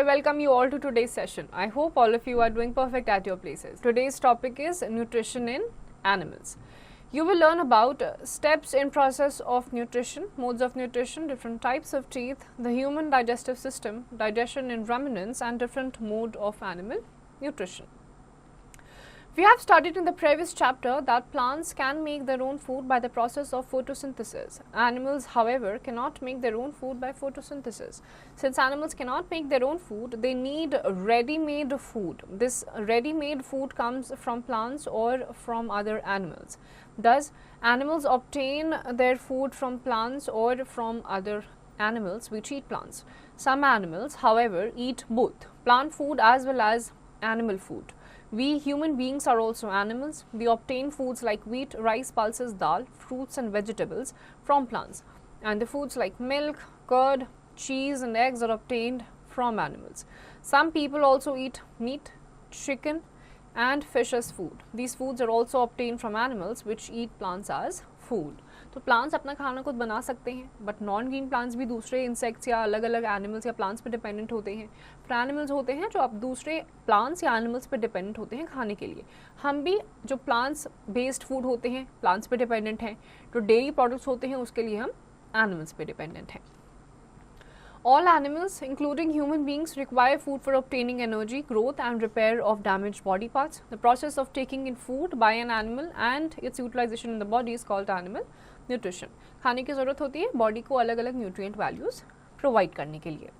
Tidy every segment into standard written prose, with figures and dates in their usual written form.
I welcome you all to today's session. I hope all of you are doing perfect at your places. Today's topic is nutrition in animals. You will learn about steps in process of nutrition, modes of nutrition, different types of teeth, the human digestive system, digestion in ruminants, and different mode of animal nutrition. We have studied in the previous chapter that plants can make their own food by the process of photosynthesis. Animals, however, cannot make their own food by photosynthesis. Since animals cannot make their own food, they need ready-made food. This ready-made food comes from plants or from other animals. Thus, animals obtain their food from plants or from other animals which eat plants. Some animals, however, eat both plant food as well as animal food. We human beings are also animals. We obtain foods like wheat, rice, pulses, dal, fruits and vegetables from plants. And the foods like milk, curd, cheese and eggs are obtained from animals. Some people also eat meat, chicken and fish as food. These foods are also obtained from animals which eat plants as food. तो plants अपना खाना खुद बना सकते हैं, but non green plants भी दूसरे insects या अलग अलग एनिमल्स या प्लांट्स पे डिपेंडेंट होते हैं. फिर एनिमल्स होते हैं जो अब दूसरे प्लांट्स या एनिमल्स पे डिपेंडेंट होते हैं खाने के लिए. हम भी जो प्लांट्स बेस्ड फूड होते हैं प्लांट्स पे डिपेंडेंट हैं, जो डेयरी प्रोडक्ट्स होते हैं उसके लिए हम एनिमल्स पे डिपेंडेंट हैं. All animals, including human beings, require food for obtaining energy, growth and repair of damaged body parts. The process of taking in food by an animal and its utilization in the body is called animal nutrition. खाने की ज़रूरत होती है body को अलग अलग nutrient values provide करने के लिए.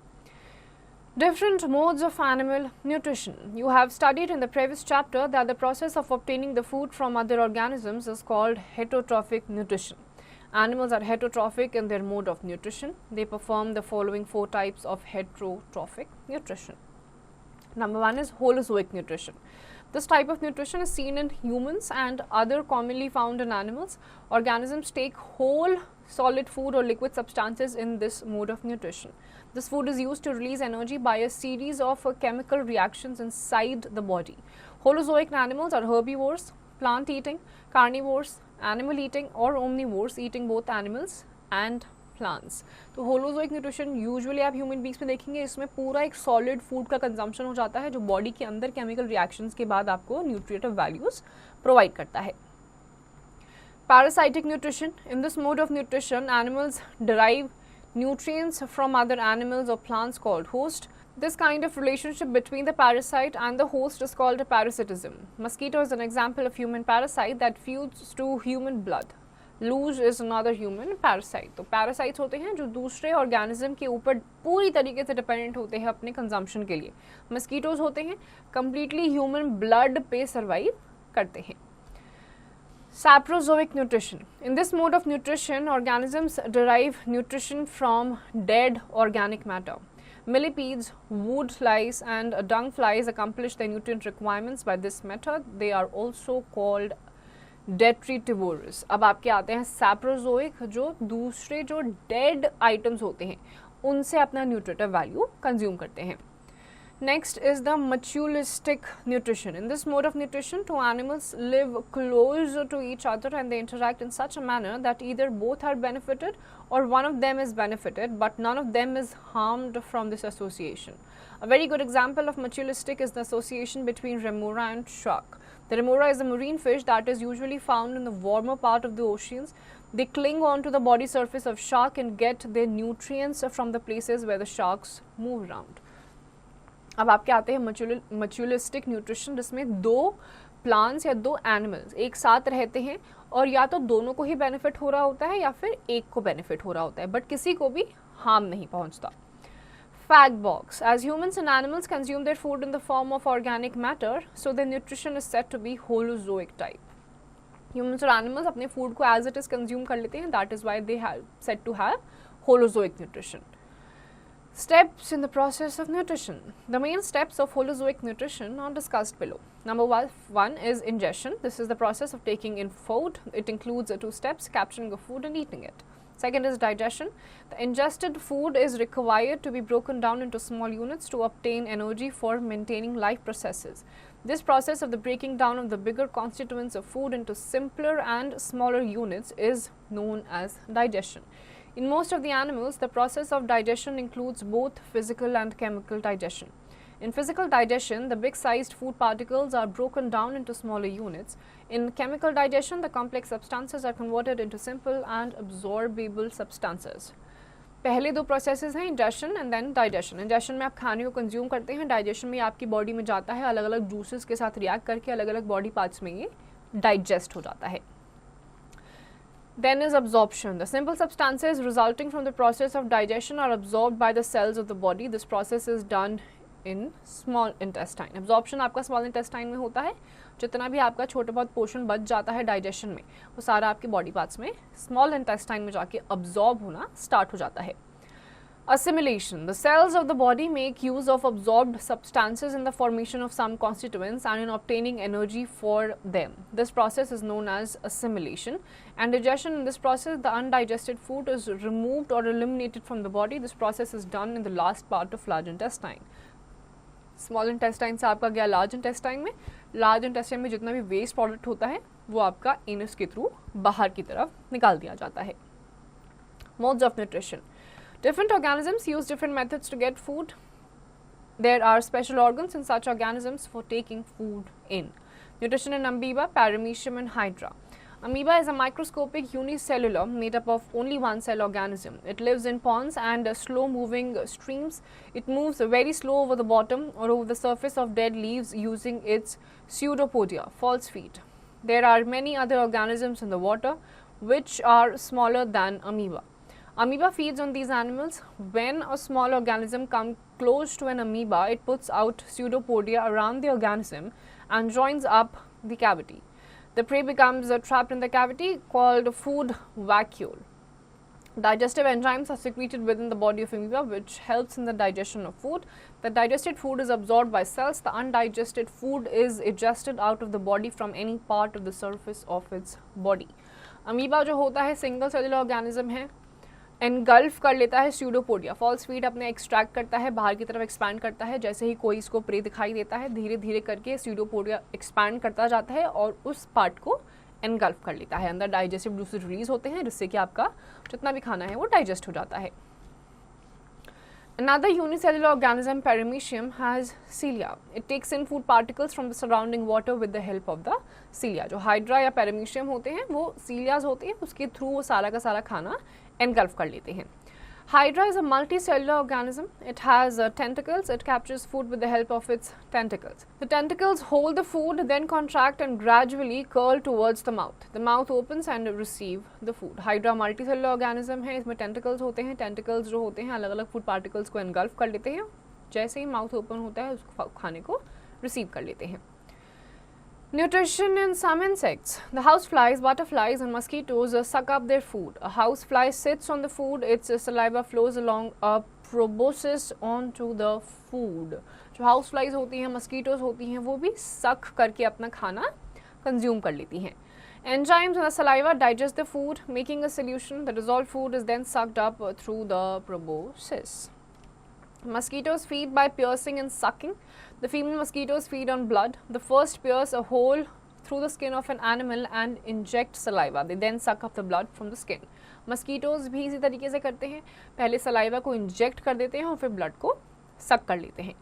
Different modes of animal nutrition. You have studied in the previous chapter that the process of obtaining the food from other organisms is called heterotrophic nutrition. Animals are heterotrophic in their mode of nutrition. They perform the following 4 types of heterotrophic nutrition. Number 1 is holozoic nutrition. This type of nutrition is seen in humans and other commonly found in animals. Organisms take whole solid food or liquid substances in this mode of nutrition. This food is used to release energy by a series of chemical reactions inside the body. Holozoic animals are herbivores, plant eating, carnivores, animal eating और omnivores eating both animals and plants. तो holozoic nutrition usually आप human beings में देखेंगे, इसमें पूरा एक solid food का consumption हो जाता है जो बॉडी के अंदर केमिकल रिएक्शंस के बाद आपको न्यूट्रिएटिव वैल्यूज प्रोवाइड करता है. Parasitic nutrition. In this mode of nutrition, animals derive nutrients from other animals or plants called host. This kind of relationship between the parasite and the host is called a parasitism. Mosquito is an example of human parasite that feeds to human blood. Luge is another human parasite. तो parasites होते हैं जो दूसरे organism के ऊपर पूरी तरीके से dependent होते हैं अपने consumption के लिए. Mosquitoes होते हैं completely human blood पे survive करते हैं. Saprozoic nutrition. In this mode of nutrition, organisms derive nutrition from dead organic matter. Millipedes, wood flies and dung flies accomplish their nutrient requirements by this method. They are also called detritivores. अब आपके आते हैं saprozoic जो दूसरे जो dead items होते हैं उनसे अपना nutritive value consume करते हैं. Next is the mutualistic nutrition. In this mode of nutrition, two animals live close to each other and they interact in such a manner that either both are benefited or one of them is benefited, but none of them is harmed from this association. A very good example of mutualistic is the association between remora and shark. The remora is a marine fish that is usually found in the warmer part of the oceans. They cling on to the body surface of shark and get their nutrients from the places where the sharks move around. अब आपके आते हैं मच्युलिस्टिक nutrition जिसमें दो plants या दो animals एक साथ रहते हैं और या तो दोनों को ही बेनिफिट हो रहा होता है या फिर एक को बेनिफिट हो रहा होता है बट किसी को भी हार्म नहीं पहुंचता. Fag box. As humans and animals consume their food in the form of organic matter, so their nutrition is said to be holozoic type. Humans और animals अपने food को as it is consume कर लेते हैं. That is why they have said to have holozoic nutrition. Steps in the process of nutrition. The main steps of holozoic nutrition are discussed below. Number one is ingestion. This is the process of taking in food. It includes 2 steps: capturing the food and eating it. Second is digestion. The ingested food is required to be broken down into small units to obtain energy for maintaining life processes. This process of the breaking down of the bigger constituents of food into simpler and smaller units is known as digestion. In most of the animals, the process of digestion includes both physical and chemical digestion. In physical digestion, the big-sized food particles are broken down into smaller units. In chemical digestion, the complex substances are converted into simple and absorbable substances. पहले दो processes हैं ingestion and then digestion. Ingestion में आप खाने को consume करते हैं, digestion में आपकी बॉडी में जाता है, अलग अलग जूसेस के साथ रिएक्ट करके अलग अलग बॉडी पार्ट्स में ये डाइजेस्ट हो जाता है. Then is absorption. The simple substances resulting from the process of digestion are absorbed by the cells of the body. This process is done in small intestine. Absorption आपका small intestine में होता है. जितना भी आपका छोटा बहुत पोर्शन बच जाता है डाइजेशन में, वो सारा आपके बॉडी पार्ट्स में स्मॉल इंटेस्टाइन में जाके अब्जॉर्ब होना स्टार्ट हो जाता है. Assimilation. The cells of the body make use of absorbed substances in the formation of some constituents and in obtaining energy for them. This process is known as assimilation. And digestion. In this process, the undigested food is removed or eliminated from the body. This process is done in the last part of large intestine. Small intestine से आपका गया large intestine में. Large intestine में जितना भी waste product होता है वो आपका एनस के थ्रू बाहर की तरफ निकाल दिया जाता है. Modes of nutrition. Different organisms use different methods to get food. There are special organs in such organisms for taking food in. Nutrition in amoeba, paramecium and hydra. Amoeba is a microscopic unicellular made up of only one cell organism. It lives in ponds and slow moving streams. It moves very slow over the bottom or over the surface of dead leaves using its pseudopodia, false feet. There are many other organisms in the water which are smaller than amoeba. Amoeba feeds on these animals. When a small organism comes close to an amoeba, it puts out pseudopodia around the organism and joins up the cavity. The prey becomes trapped in the cavity called food vacuole. Digestive enzymes are secreted within the body of amoeba which helps in the digestion of food. The digested food is absorbed by cells. The undigested food is ejected out of the body from any part of the surface of its body. Amoeba जो होता है single cellular organism है, engulf कर लेता है pseudopodia. False feed अपने extract करता है, बाहर की तरफ एक्सपैंड करता है. जैसे ही कोई इसको प्रे दिखाई देता है, धीरे धीरे करके स्यूडोपोडिया एक्सपैंड करता जाता है और उस पार्ट को एनगल्फ कर लेता है. अंदर डाइजेस्टिव जूसेस रिलीज होते हैं जिससे कि आपका जितना भी खाना है वो डाइजेस्ट हो जाता है. Another unicellular organism, paramecium, has cilia. It takes in food particles from the surrounding water with the help of the cilia. जो हाइड्रा या पैरामीशियम होते हैं वो सीलियाज होते हैं, उसके थ्रू वो सारा का सारा खाना एनगल्फ कर लेते हैं. Hydra is a multicellular organism. It has tentacles. It captures food with the help of its tentacles. The tentacles hold the food, then contract and gradually curl towards the mouth. The mouth opens and receive the food. Hydra multicellular organism है, इसमें tentacles होते हैं. Tentacles जो होते हैं अलग अलग food particles को engulf कर लेते हैं. जैसे ही mouth open होता है उसको खाने को receive कर लेते हैं. Nutrition in some insects. The houseflies, butterflies and mosquitoes suck up their food. A housefly sits on the food, its saliva flows along a proboscis onto the food. जो houseflies होती हैं, mosquitoes होती हैं, वो भी suck करके अपना खाना consume कर लेती हैं. Enzymes in the saliva digest the food, making a solution. The dissolved food is then sucked up through the proboscis. Mosquitoes feed by piercing and sucking. The female mosquitoes feed on blood. The first pierce a hole through the skin of an animal and inject saliva. They then suck up the blood from the skin. Mosquitoes भी इसी तरीके से करते हैं, पहले saliva को inject कर देते हैं और फिर ब्लड को सक कर लेते हैं.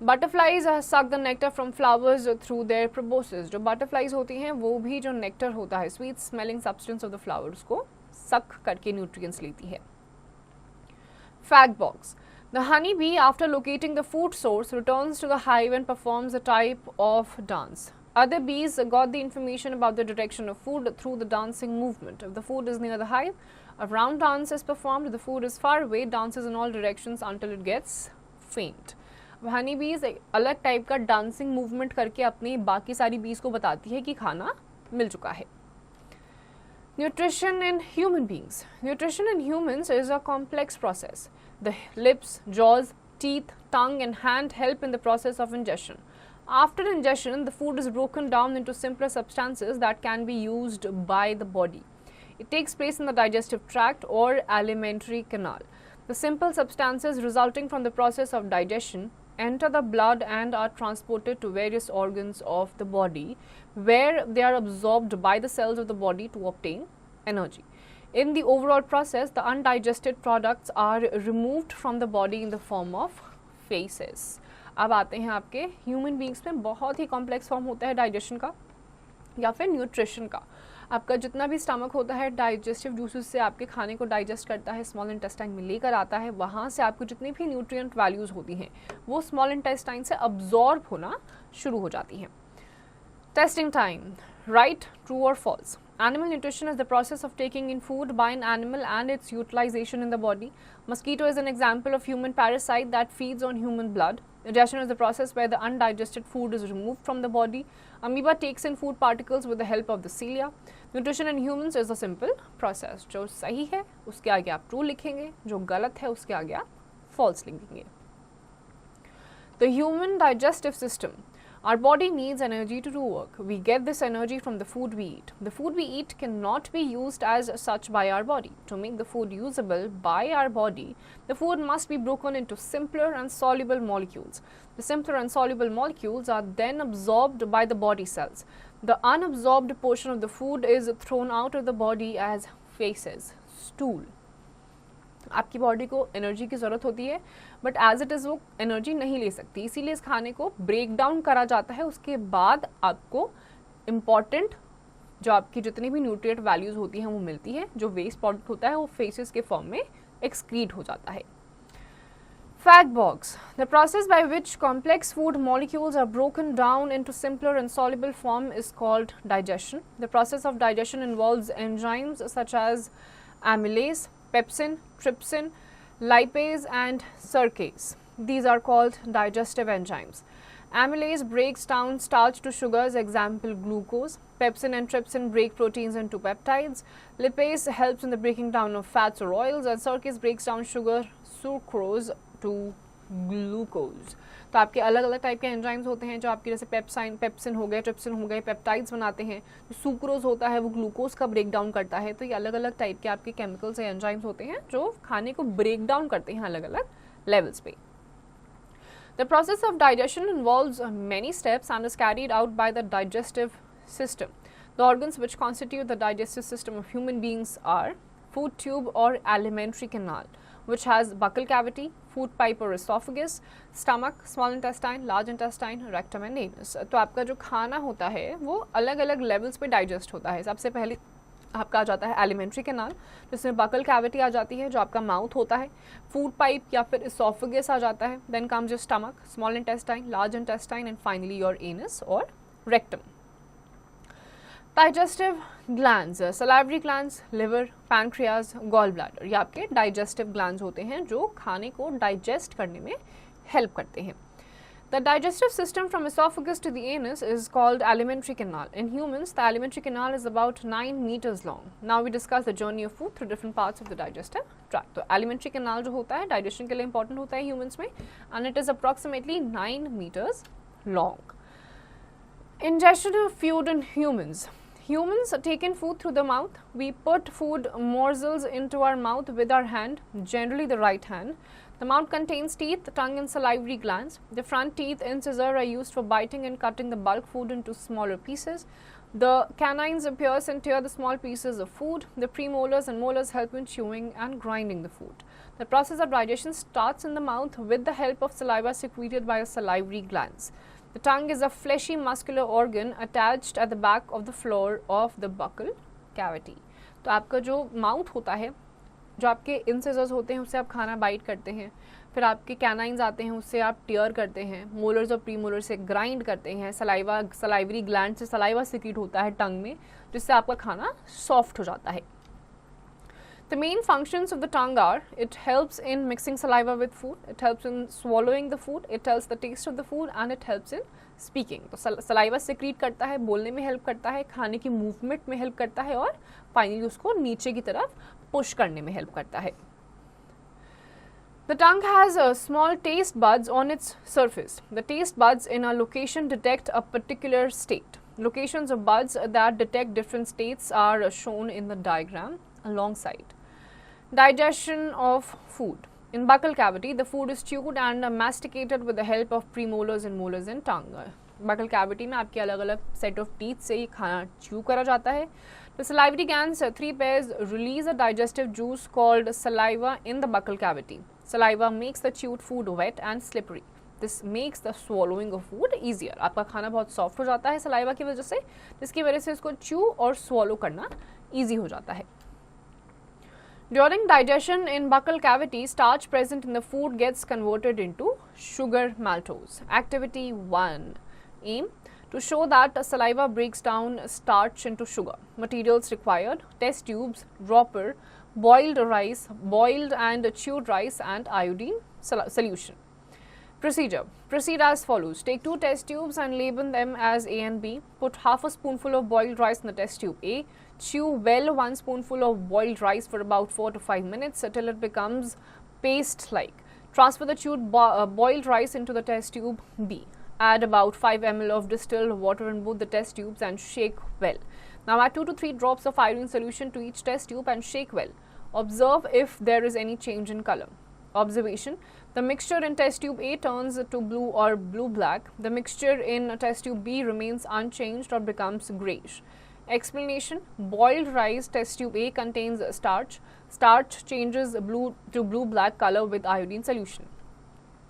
Butterflies suck the nectar from flowers through their proboscis. जो butterflies होती हैं वो भी जो nectar होता है, sweet smelling substance of the flowers को suck करके nutrients लेती है. Fag box. The honeybee, after locating the food source, returns to the hive and performs a type of dance. Other bees got the information about the direction of food through the dancing movement. If the food is near the hive, a round dance is performed. If the food is far away, it dances in all directions until it gets faint. Honey बीज एक अलग type का dancing movement करके अपनी बाकी सारी बीज को बताती है कि खाना मिल चुका है. Nutrition in human beings. Nutrition in humans is a complex process. The lips, jaws, teeth, tongue and hand help in the process of ingestion. After ingestion, the food is broken down into simpler substances that can be used by the body. It takes place in the digestive tract or alimentary canal. The simple substances resulting from the process of digestion enter the blood and are transported to various organs of the body where they are absorbed by the cells of the body to obtain energy. In the overall process, the undigested products are removed from the body in the form of feces. अब आते हैं आपके human beings में बहुत ही complex form होता है digestion का या फिर न्यूट्रिशन का. आपका जितना भी स्टमक होता है डाइजेस्टिव जूसेस से आपके खाने को डाइजेस्ट करता है, स्मॉल इंटेस्टाइन में लेकर आता है, वहाँ से आपको जितनी भी न्यूट्रिएंट वैल्यूज़ होती हैं वो स्मॉल इंटेस्टाइन से अब्जॉर्ब होना शुरू हो जाती हैं. Testing time. राइट, ट्रू और false. Animal nutrition is the process of taking in food by an animal and its utilization in the body. Mosquito is an example of human parasite that feeds on human blood. Digestion is the process where the undigested food is removed from the body. Amoeba takes in food particles with the help of the cilia. Nutrition in humans is a simple process. जो सही है उसके आगे आप true लिखेंगे, जो गलत है उसके आगे आप false लिखेंगे. The human digestive system. Our body needs energy to do work. We get this energy from the food we eat. The food we eat cannot be used as such by our body. To make the food usable by our body, the food must be broken into simpler and soluble molecules. The simpler and soluble molecules are then absorbed by the body cells. The unabsorbed portion of the food is thrown out of the body as feces, stool. आपकी body को energy की ज़रूरत होती है but as it is वो energy नहीं ले सकती, इसीलिए इस खाने को ब्रेक डाउन करा जाता है. उसके बाद आपको इम्पॉर्टेंट जो आपकी जितनी भी न्यूट्रिएंट वैल्यूज़ होती हैं वो मिलती है. जो वेस्ट प्रोडक्ट होता है वो फेसेस के फॉर्म में एक्सक्रीट हो जाता है. Fat box. The process by which complex food molecules are broken down into simpler and soluble form is called digestion. The process of digestion involves enzymes such as amylase, pepsin, trypsin, lipase and surcase. These are called digestive enzymes. Amylase breaks down starch to sugars, example glucose. Pepsin and trypsin break proteins into peptides. Lipase helps in the breaking down of fats or oils, and surcase breaks down sugar, sucrose to glucose. तो आपके अलग अलग type के enzymes होते हैं जो आपके जैसे पेप्सिन हो गए, ट्रिप्सिन हो गए, पेप्टाइड्स बनाते हैं. जो सुक्रोज होता है वो ग्लूकोज का ब्रेक डाउन करता है. तो ये अलग अलग टाइप के आपके केमिकल्स या एंजाइम्स होते हैं जो खाने को ब्रेक डाउन करते हैं अलग अलग लेवल्स पे. The process of digestion involves many steps and is carried out by the digestive system. The organs which constitute the digestive system of human beings are food tube or alimentary canal, which has buccal cavity, food pipe or esophagus, stomach, small intestine, large intestine, rectum and anus. तो आपका जो खाना होता है वो अलग अलग levels पे डाइजेस्ट होता है. सबसे पहले आपका आ जाता है एलिमेंट्री कैनाल, जिसमें बकल कैविटी आ जाती है जो आपका माउथ होता है. फूड पाइप या फिर इसोफेगस आ जाता है. Then comes your stomach, small intestine, large intestine and finally your anus और rectum. Digestive glands, salivary glands, liver, pancreas, gall bladder, ये आपके डाइजेस्टिव ग्लैंड्स होते हैं जो खाने को डाइजेस्ट करने में हेल्प करते हैं. The digestive system from esophagus to the anus is called alimentary canal. In humans, the alimentary canal is about 9 meters long. Now we discuss the journey of food through different parts of the digestive tract. तो alimentary canal जो होता है digestion के लिए important होता है humans में, and it is approximately 9 meters long. Ingestion of food in humans. Humans take in food through the mouth. We put food morsels into our mouth with our hand, generally the right hand. The mouth contains teeth, tongue and salivary glands. The front teeth, incisor, are used for biting and cutting the bulk food into smaller pieces. The canines pierce and tear the small pieces of food. The premolars and molars help in chewing and grinding the food. The process of digestion starts in the mouth with the help of saliva secreted by salivary glands. The tongue is a fleshy muscular organ attached at the back of the floor of the buccal cavity. तो आपका जो mouth होता है, जो आपके incisors होते हैं उससे आप खाना बाइट करते हैं. फिर आपके कैनाइंस आते हैं उससे आप टियर करते हैं. मोलर्स और प्रीमोलर से ग्राइंड करते हैं. सलाइवरी ग्लैंड से सलाइवा सिक्रीट होता है टंग में, जिससे आपका खाना सॉफ्ट हो जाता है. The main functions of the tongue are, it helps in mixing saliva with food, it helps in swallowing the food, it tells the taste of the food and it helps in speaking. तो saliva secrete करता है, बोलने में help करता है, खाने की movement में हेल्प करता है और फाइनली उसको नीचे की तरफ पुश करने में हेल्प करता है. The tongue has small taste buds on its surface. The taste buds in a location detect a particular state. Locations of buds that detect different states are shown in the diagram alongside. Digestion of food. In buccal cavity, the food is chewed and masticated with the help of premolars and molars and tongue. Buccal cavity में आपके अलग अलग set of teeth से ये खाना chew करा जाता है. The salivary glands, three pairs, release a digestive juice called saliva in the buccal cavity. Saliva makes the chewed food wet and slippery. This makes the swallowing of food easier. आपका खाना बहुत soft हो जाता है saliva की वजह से, जिसकी वजह से इसको च्यू और swallow करना ईजी हो जाता है. During digestion in buccal cavity, starch present in the food gets converted into sugar maltose. Activity 1. Aim to show that saliva breaks down starch into sugar. Materials required: test tubes, dropper, boiled rice, boiled and chewed rice and iodine solution. Procedure: proceed as follows. Take 2 test tubes and label them as A and B. Put half a spoonful of boiled rice in the test tube A. Chew well 1 spoonful of boiled rice for about 4 to 5 minutes till it becomes paste-like. Transfer the chewed boiled rice into the test tube B. Add about 5 ml of distilled water in both the test tubes and shake well. Now add 2 to 3 drops of iodine solution to each test tube and shake well. Observe if there is any change in color. Observation: the mixture in test tube A turns to blue or blue-black. The mixture in test tube B remains unchanged or becomes grayish. Explanation: boiled rice test tube A contains starch. Starch changes blue to blue-black color with iodine solution.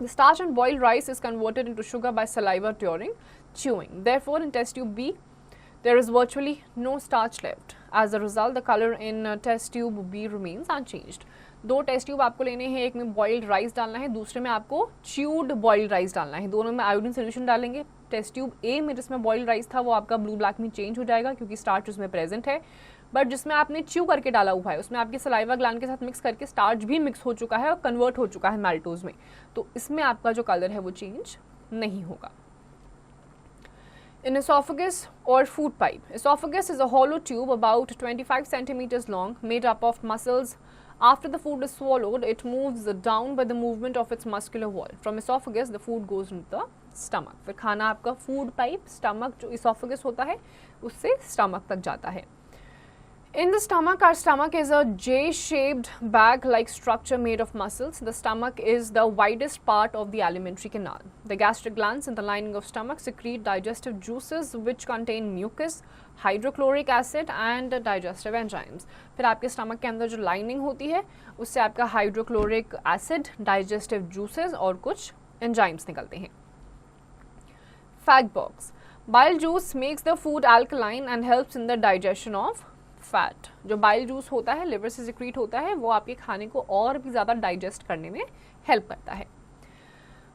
The starch in boiled rice is converted into sugar by saliva during chewing. Therefore, in test tube B, there is virtually no starch left. As a result, the color in test tube B remains unchanged. 2 test tube आपको लेने हैं, एक में boiled rice डालना है, दूसरे में आपको च्यूड बॉइल्ड राइस डालना है. दोनों में आयोडीन सोल्यूशन डालेंगे. टेस्ट ट्यूब ए में जिसमें बॉइल्ड राइस था वो आपका ब्लू ब्लैक में चेंज हो जाएगा क्योंकि स्टार्च उसमें प्रेजेंट है. बट जिसमें आपने च्यू करके डाला हुआ है उसमें आपके सलाइवा ग्लैंड के साथ मिक्स करके स्टार्च भी मिक्स हो चुका है और कन्वर्ट हो चुका है मैल्टोज में, तो इसमें आपका जो कलर है वो चेंज नहीं होगा. In esophagus or food pipe. Esophagus is a hollow tube about 25 centimeters long made up of muscles. After the food is swallowed, it moves down by the movement of its muscular wall. From esophagus, the food goes into the stomach. फिर खाना आपका food pipe, stomach जो esophagus होता है उससे stomach तक जाता है. In the stomach, our stomach is a J-shaped bag-like structure made of muscles. The stomach is the widest part of the alimentary canal. The gastric glands in the lining of stomach secrete digestive juices which contain mucus, hydrochloric acid and digestive enzymes. फिर आपके stomach के अंदर जो lining होती है उससे आपका hydrochloric acid, digestive juices और कुछ enzymes निकलते हैं. Fat box. Bile juice makes the food alkaline and helps in the digestion of fat. जो बाइल जूस होता है लिवर से सिक्रीट होता है वो आपके खाने को और भी ज़्यादा डाइजेस्ट करने में हेल्प करता है.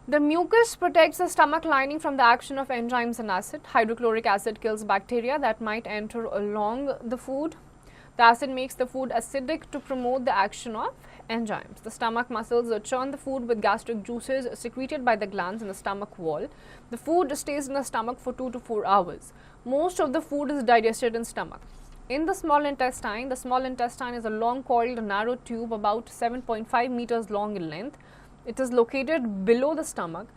The mucus protects the stomach lining from the action of enzymes and acid. Hydrochloric acid kills bacteria that might enter along the food. The acid makes the food acidic to promote the action of enzymes. The stomach muscles churn the food with gastric juices secreted by the glands in the stomach wall. The food stays in the stomach for 2 to 4 hours. Most of the food is digested in stomach. In the small intestine is a long coiled narrow tube about 7.5 meters long in length. It is located below the stomach.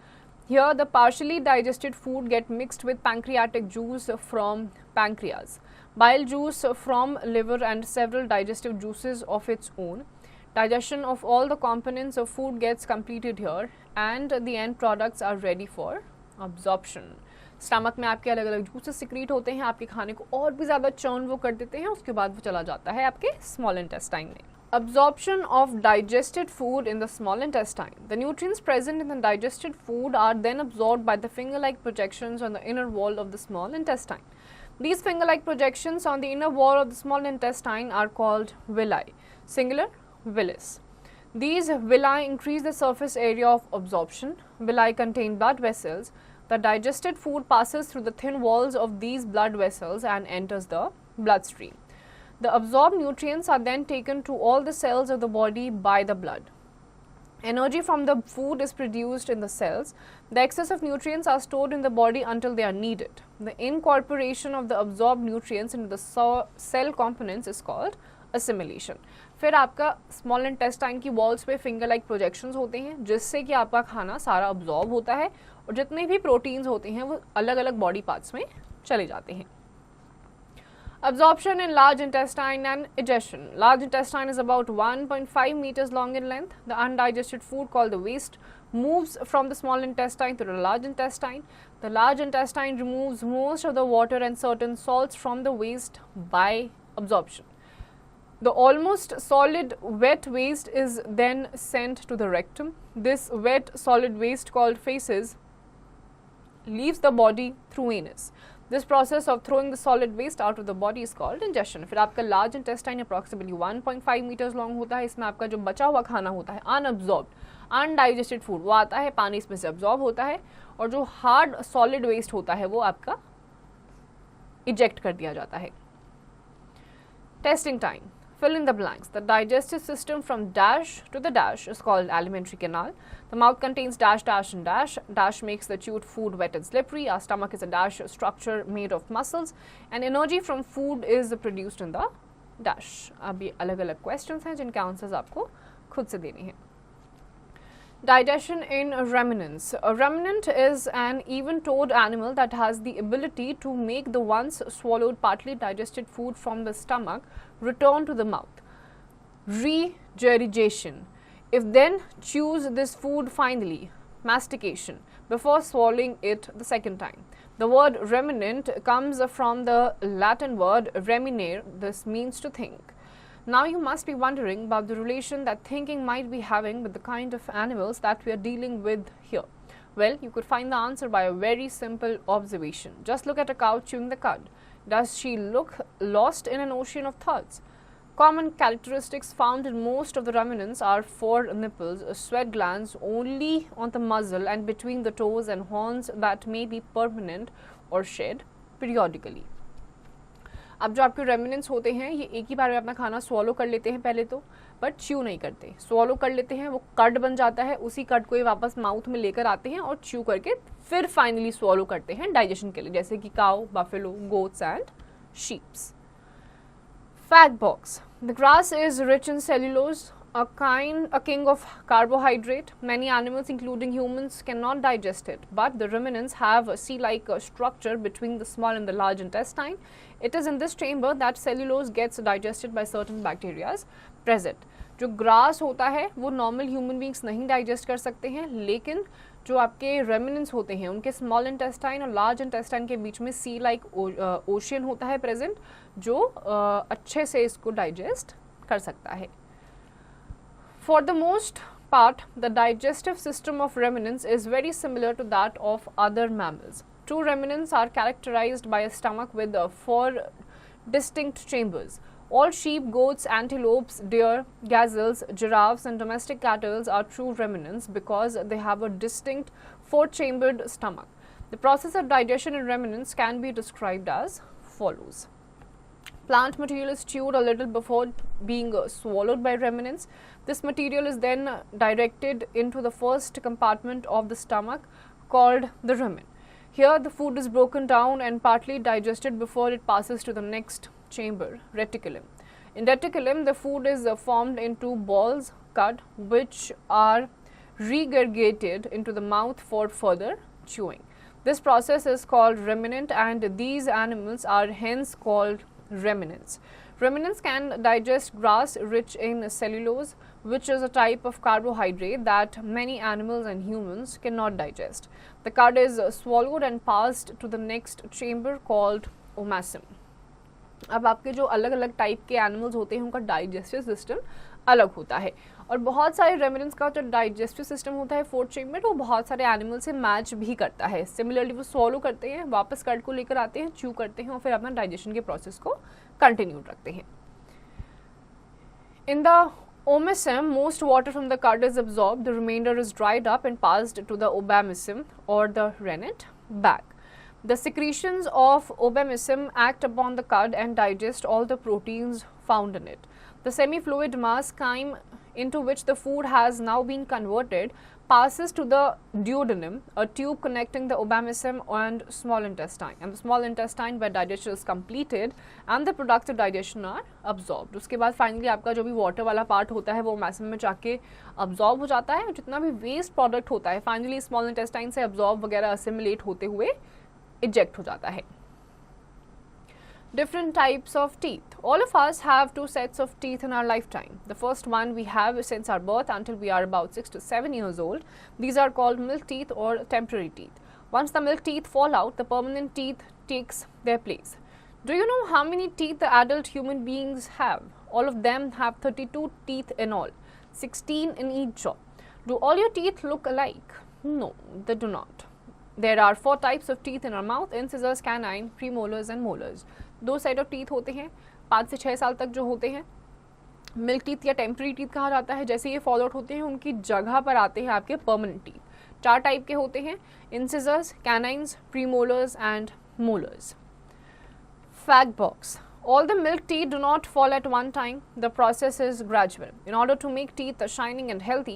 Here the partially digested food get mixed with pancreatic juice from pancreas, bile juice from liver and several digestive juices of its own. Digestion of all the components of food gets completed here and the end products are ready for absorption. Stomach में आपके अलग अलग juices secrete होते हैं, आपके खाने को और भी ज़्यादा चर्न वो कर देते हैं, उसके बाद वो चला जाता है आपके स्मॉल इंटेस्टाइन में. Absorption of digested food in the small intestine. The nutrients present in the digested food are then absorbed by the finger-like projections on the inner wall of the small intestine. These finger-like projections on the inner wall of the small intestine are called villi. Singular, villus. These villi increase the surface area of absorption. Villi contain blood vessels. The digested food passes through the thin walls of these blood vessels and enters the bloodstream. The absorbed nutrients are then taken to all the cells of the body by the blood. Energy from the food is produced in the cells. The excess of nutrients are stored in the body until they are needed. The incorporation of the absorbed nutrients into the cell components is called assimilation. फिर आपका small intestine की walls पे finger like projections होते हैं जिससे कि आपका खाना सारा अब्जॉर्ब होता है और जितने भी प्रोटीन्स होते हैं वो अलग अलग बॉडी पार्ट्स में चले जाते हैं. Absorption in large intestine and digestion. Large intestine is about 1.5 meters long in length. The undigested food called the waste moves from the small intestine to the large intestine. The large intestine removes most of the water and certain salts from the waste by absorption. The almost solid wet waste is then sent to the rectum. This wet solid waste called feces leaves the body through anus. This process of throwing the solid waste out of the body is called ingestion. फिर आपका large intestine approximately 1.5 meters long होता है. इसमें आपका जो बचा हुआ खाना होता है unabsorbed, undigested food वो आता है, पानी इसमें से absorb होता है और जो hard solid waste होता है वो आपका eject कर दिया जाता है. Testing time. Fill in the blanks. The digestive system from dash to the dash is called alimentary canal. The mouth contains dash, dash and dash. Dash makes the chewed food wet and slippery. Our stomach is a dash structure made of muscles and energy from food is produced in the dash. अब ये अलग-अलग questions हैं जिनके answers आपको खुद से देने हैं. Digestion in ruminants. A ruminant is an even-toed animal that has the ability to make the once swallowed partly digested food from the stomach return to the mouth. Regurgitation. If then chews this food finally, mastication, before swallowing it the second time. The word ruminant comes from the Latin word reminere. This means to think. Now you must be wondering about the relation that thinking might be having with the kind of animals that we are dealing with here. Well, you could find the answer by a very simple observation. Just look at a cow chewing the cud. Does she look lost in an ocean of thoughts? Common characteristics found in most of the ruminants are 4 nipples, sweat glands only on the muzzle and between the toes, and horns that may be permanent or shed periodically. अब जो आपके remnants होते हैं ये एक ही बार में अपना खाना स्वॉलो कर लेते हैं पहले तो, बट च्यू नहीं करते. स्वॉलो कर लेते हैं, वो कड बन जाता है, उसी कड को ये वापस माउथ में लेकर आते हैं और च्यू करके फिर फाइनली स्वॉलो करते हैं डाइजेशन के लिए, जैसे कि cow, buffalo, goats and sheeps. Fat box. The grass is rich in cellulose, a king of carbohydrate. Many animals, including humans, cannot digest it, but the ruminants have a sea-like structure between the small and the large intestine. It is in this chamber that cellulose gets digested by certain bacteria present. जो grass होता है वो normal human beings नहीं digest कर सकते हैं, लेकिन जो आपके रेमिनेंट्स होते हैं उनके स्मॉल इंटेस्टाइन और लार्ज इंटेस्टाइन के बीच में सी लाइक ओशियन होता है प्रेजेंट, जो अच्छे से इसको डाइजेस्ट कर सकता है. For the most part, the digestive system of ruminants is very similar to that of other mammals. True ruminants are characterized by a stomach with 4 distinct chambers. All sheep, goats, antelopes, deer, gazelles, giraffes and domestic cattle are true ruminants because they have a distinct 4-chambered stomach. The process of digestion in ruminants can be described as follows. Plant material is chewed a little before being swallowed by ruminants. This material is then directed into the first compartment of the stomach called the rumen. Here the food is broken down and partly digested before it passes to the next chamber, reticulum. In reticulum, the food is formed into balls, cud, which are regurgitated into the mouth for further chewing. This process is called ruminant, and these animals are hence called ruminants. Ruminants can digest grass rich in cellulose, which is a type of carbohydrate that many animals and humans cannot digest. The cud is swallowed and passed to the next chamber called omasum. अब आपके जो अलग अलग type के animals होते हैं उनका digestive system अलग होता है, और बहुत सारे रेमिनेंट्स का जो डाइजेस्टिव सिस्टम होता है 4th चेम्बर, वो बहुत सारे एनिमल से मैच भी करता है. सिमिलरली वो स्वॉलो करते हैं, वापस कड को लेकर आते हैं, च्यू करते हैं और फिर अपना डाइजेशन के प्रोसेस को कंटिन्यू रखते हैं. In the omasum, most water from the cud is absorbed, the remainder is dried up and passed to the omasum or the rennet bag. The secretions of omasum act upon the cud and digest all the proteins found in it. The semi-fluid mass, chyme, into which the food has now been converted, passes to the duodenum, a tube connecting the omasum and small intestine. And the small intestine, where digestion is completed and the products of digestion are absorbed. उसके बाद finally आपका जो भी water वाला part होता है वो omasum में जाके absorb हो जाता है, और जितना भी waste product होता है finally small intestine से absorb वगैरह assimilate होते हुए eject हो जाता है. Different types of teeth. All of us have two sets of teeth in our lifetime. The first one we have since our birth until we are about 6 to 7 years old. These are called milk teeth or temporary teeth. Once the milk teeth fall out, the permanent teeth takes their place. Do you know how many teeth the adult human beings have? All of them have 32 teeth in all, 16 in each jaw. Do all your teeth look alike? No, they do not. There are 4 types of teeth in our mouth: incisors, canine, premolars and molars. 2 set of teeth होते हैं 5 से 6 साल तक जो होते हैं। Milk teeth या temporary teeth कहा जाता है। जैसे ये फॉल आउट होते हैं उनकी जगह पर आते हैं आपके परमानेंट टीथ। 4 टाइप के होते हैं: incisors, canines, premolars and molars. Fact box. All the milk teeth do not fall at one time. The process is gradual. In order to make teeth shining and healthy,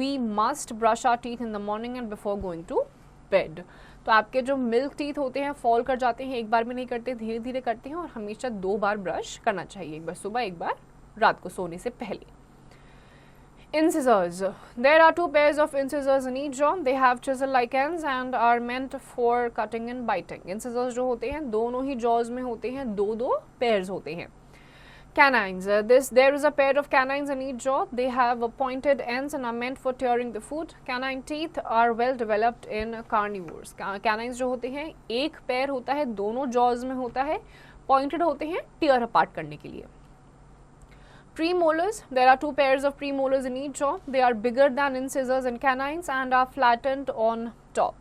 we must brush our teeth in the morning and before going to bed. तो आपके जो milk teeth होते हैं fall कर जाते हैं, एक बार में नहीं करते, धीरे धीरे करते हैं और हमेशा 2 बार ब्रश करना चाहिए, एक बार सुबह एक बार रात को सोने से पहले। Incisors. There are 2 pairs of incisors in each jaw. They have chisel-like ends and are meant for cutting and biting. Incisors जो होते हैं दोनों ही jaws में होते हैं, 2 pairs होते हैं। Canines. There is a pair of canines in each jaw. They have pointed ends and are meant for tearing the food. Canine teeth are well developed in carnivores. Canines जो होते हैं एक pair होता है, दोनों jaws में होता है, pointed होते हैं tear apart करने के लिए। Premolars. There are 2 pairs of premolars in each jaw. They are bigger than incisors and canines and are flattened on top.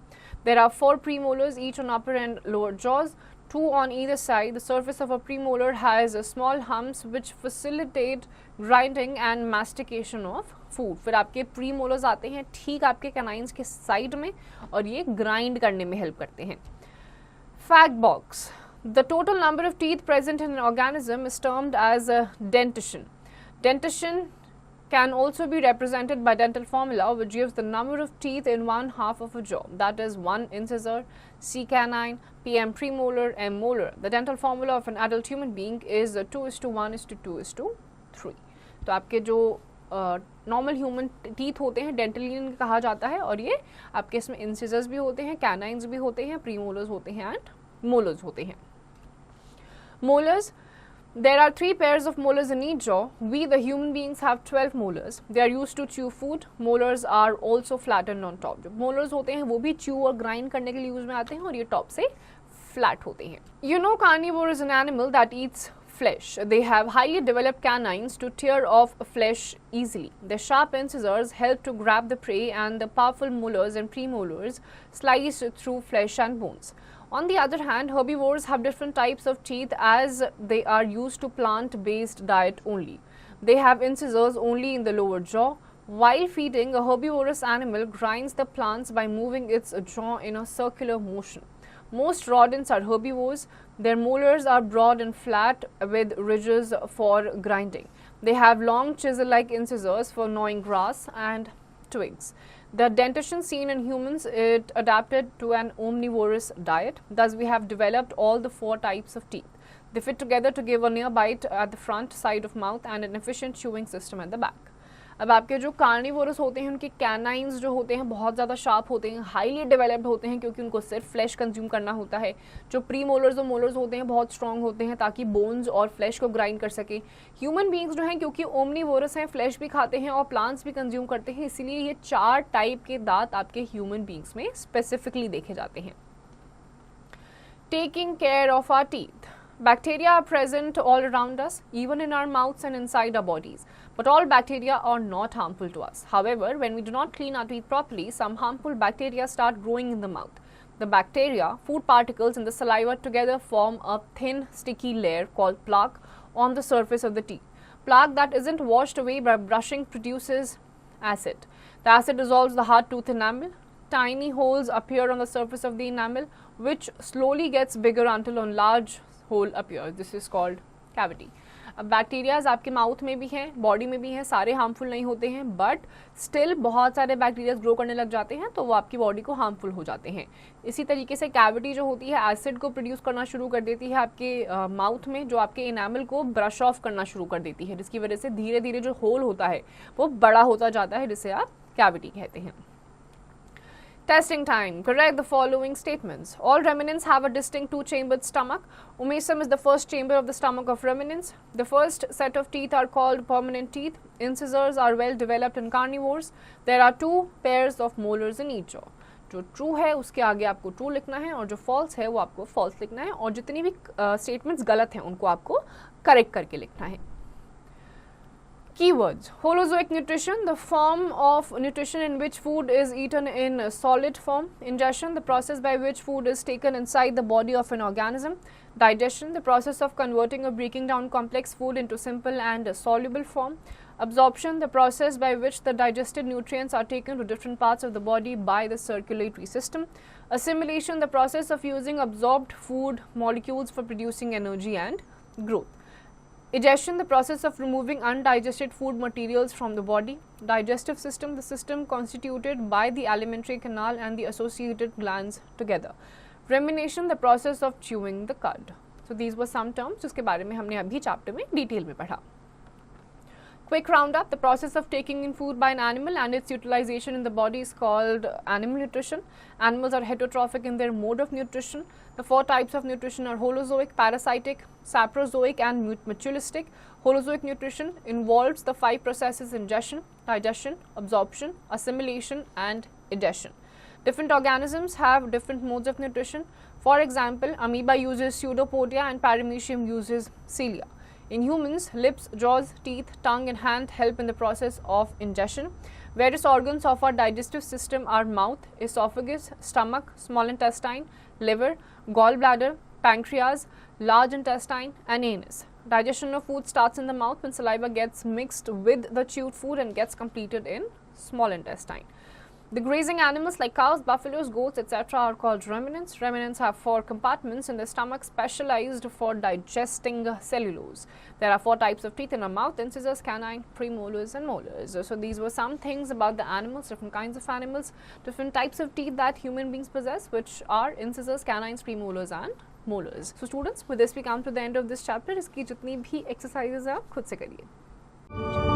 There are 4 premolars, each on upper and lower jaws, 2 on either side. The surface of a premolar has small humps which facilitate grinding and mastication of food. फिर आपके premolars आते हैं ठीक आपके canines के side में और ये grind करने में help करते हैं। Fact box. The total number of teeth present in an organism is termed as dentition. Dentition can also be represented by dental formula, which gives the number of teeth in one half of a jaw. That is 1 incisor, C canine, PM premolar, M molar. The dental formula of an adult human being is 2:1:2:3. तो आपके जो normal human teeth होते हैं डेंटलिन कहा जाता है और ये आपके इसमें इंसिजर्स भी होते हैं, कैनाइन्स भी होते हैं, प्रीमोलर्स होते हैं एंड मोलर्स होते हैं। Molars. There are 3 pairs of molars in each jaw. We, the human beings, have 12 molars. They are used to chew food. Molars are also flattened on top. जो molars होते हैं वो भी chew और grind करने के लिए यूज में आते हैं और ये top से flat होते हैं। You know, carnivore is an animal that eats flesh. They have highly developed canines to tear off flesh easily. Their sharp incisors help to grab the prey, and the powerful molars and premolars slice through flesh and bones. On the other hand, herbivores have different types of teeth as they are used to plant-based diet only. They have incisors only in the lower jaw. While feeding, a herbivorous animal grinds the plants by moving its jaw in a circular motion. Most rodents are herbivores. Their molars are broad and flat with ridges for grinding. They have long chisel-like incisors for gnawing grass and twigs. The dentition seen in humans is adapted to an omnivorous diet. Thus, we have developed all the 4 types of teeth. They fit together to give a near bite at the front side of mouth and an efficient chewing system at the back. अब आपके जो carnivorous होते हैं उनके canines जो होते हैं बहुत ज़्यादा शार्प होते हैं, हाईली डेवलप्ड होते हैं क्योंकि उनको सिर्फ फ्लैश कंज्यूम करना होता है। जो प्री मोलर्स और मोलर्स होते हैं बहुत स्ट्रॉन्ग होते हैं ताकि बोन्स और फ्लैश को ग्राइंड कर सके। ह्यूमन बींग्स जो हैं क्योंकि ओमनीवोरस हैं, फ्लैश भी खाते हैं और प्लांट्स भी कंज्यूम करते हैं, इसीलिए ये 4 टाइप के दांत आपके ह्यूमन बींग्स में स्पेसिफिकली देखे जाते हैं। Taking care of our teeth. Bacteria are present all around us, even in our mouths and inside our bodies. But all bacteria are not harmful to us. However, when we do not clean our teeth properly, some harmful bacteria start growing in the mouth. The bacteria, food particles and the saliva together form a thin, sticky layer called plaque on the surface of the teeth. Plaque that isn't washed away by brushing produces acid. The acid dissolves the hard tooth enamel. Tiny holes appear on the surface of the enamel, which slowly gets bigger until a large hole appears. This is called cavity. अब bacterias आपके mouth में भी हैं, body में भी हैं, सारे harmful नहीं होते हैं, बट स्टिल बहुत सारे बैक्टीरियाज ग्रो करने लग जाते हैं तो वो आपकी बॉडी को हार्मफुल हो जाते हैं। इसी तरीके से कैविटी जो होती है एसिड को प्रोड्यूस करना शुरू कर देती है आपके माउथ में, जो आपके इनामल को ब्रश ऑफ करना शुरू कर देती है, जिसकी वजह से धीरे धीरे जो होल होता है वो बड़ा होता जाता है, जिसे आप कैविटी कहते हैं। Testing time. Correct the following statements. All ruminants have a distinct two-chambered stomach. Omasum is the first chamber of the stomach of ruminants. The first set of teeth are called permanent teeth. Incisors are well developed in carnivores. There are two pairs of molars in each jaw. जो true है उसके आगे आपको true लिखना है और जो false है वो आपको फॉल्स लिखना है और जितनी भी स्टेटमेंट्स गलत हैं उनको आपको करेक्ट करके लिखना है. Keywords. Holozoic nutrition, the form of nutrition in which food is eaten in solid form. Ingestion, the process by which food is taken inside the body of an organism. Digestion, the process of converting or breaking down complex food into simple and soluble form. Absorption, the process by which the digested nutrients are taken to different parts of the body by the circulatory system. Assimilation, the process of using absorbed food molecules for producing energy and growth. Digestion, the process of removing undigested food materials from the body. Digestive system, the system constituted by the alimentary canal and the associated glands together. Rumination, the process of chewing the cud. So these were some terms जिसके बारे में हमने अभी chapter में detail में पढ़ा. Quick roundup. The process of taking in food by an animal and its utilization in the body is called animal nutrition. Animals are heterotrophic in their mode of nutrition. The four types of nutrition are holozoic, parasitic, saprozoic and mutualistic. Holozoic nutrition involves the five processes: ingestion, digestion, absorption, assimilation and digestion. Different organisms have different modes of nutrition. For example, amoeba uses pseudopodia and paramecium uses cilia. In humans, lips, jaws, teeth, tongue and hand help in the process of ingestion. Various organs of our digestive system are mouth, esophagus, stomach, small intestine, liver, gallbladder, pancreas, large intestine and anus. Digestion of food starts in the mouth when saliva gets mixed with the chewed food and gets completed in small intestine. The grazing animals like cows, buffaloes, goats, etc. are called ruminants. Ruminants have four compartments in the stomach specialized for digesting cellulose. There are four types of teeth in our mouth: incisors, canine, premolars and molars. So these were some things about the animals, different kinds of animals, different types of teeth that human beings possess, which are incisors, canines, premolars and molars. So students, with this we come to the end of this chapter. इसकी जितनी भी exercises हैं आप खुद से करिए.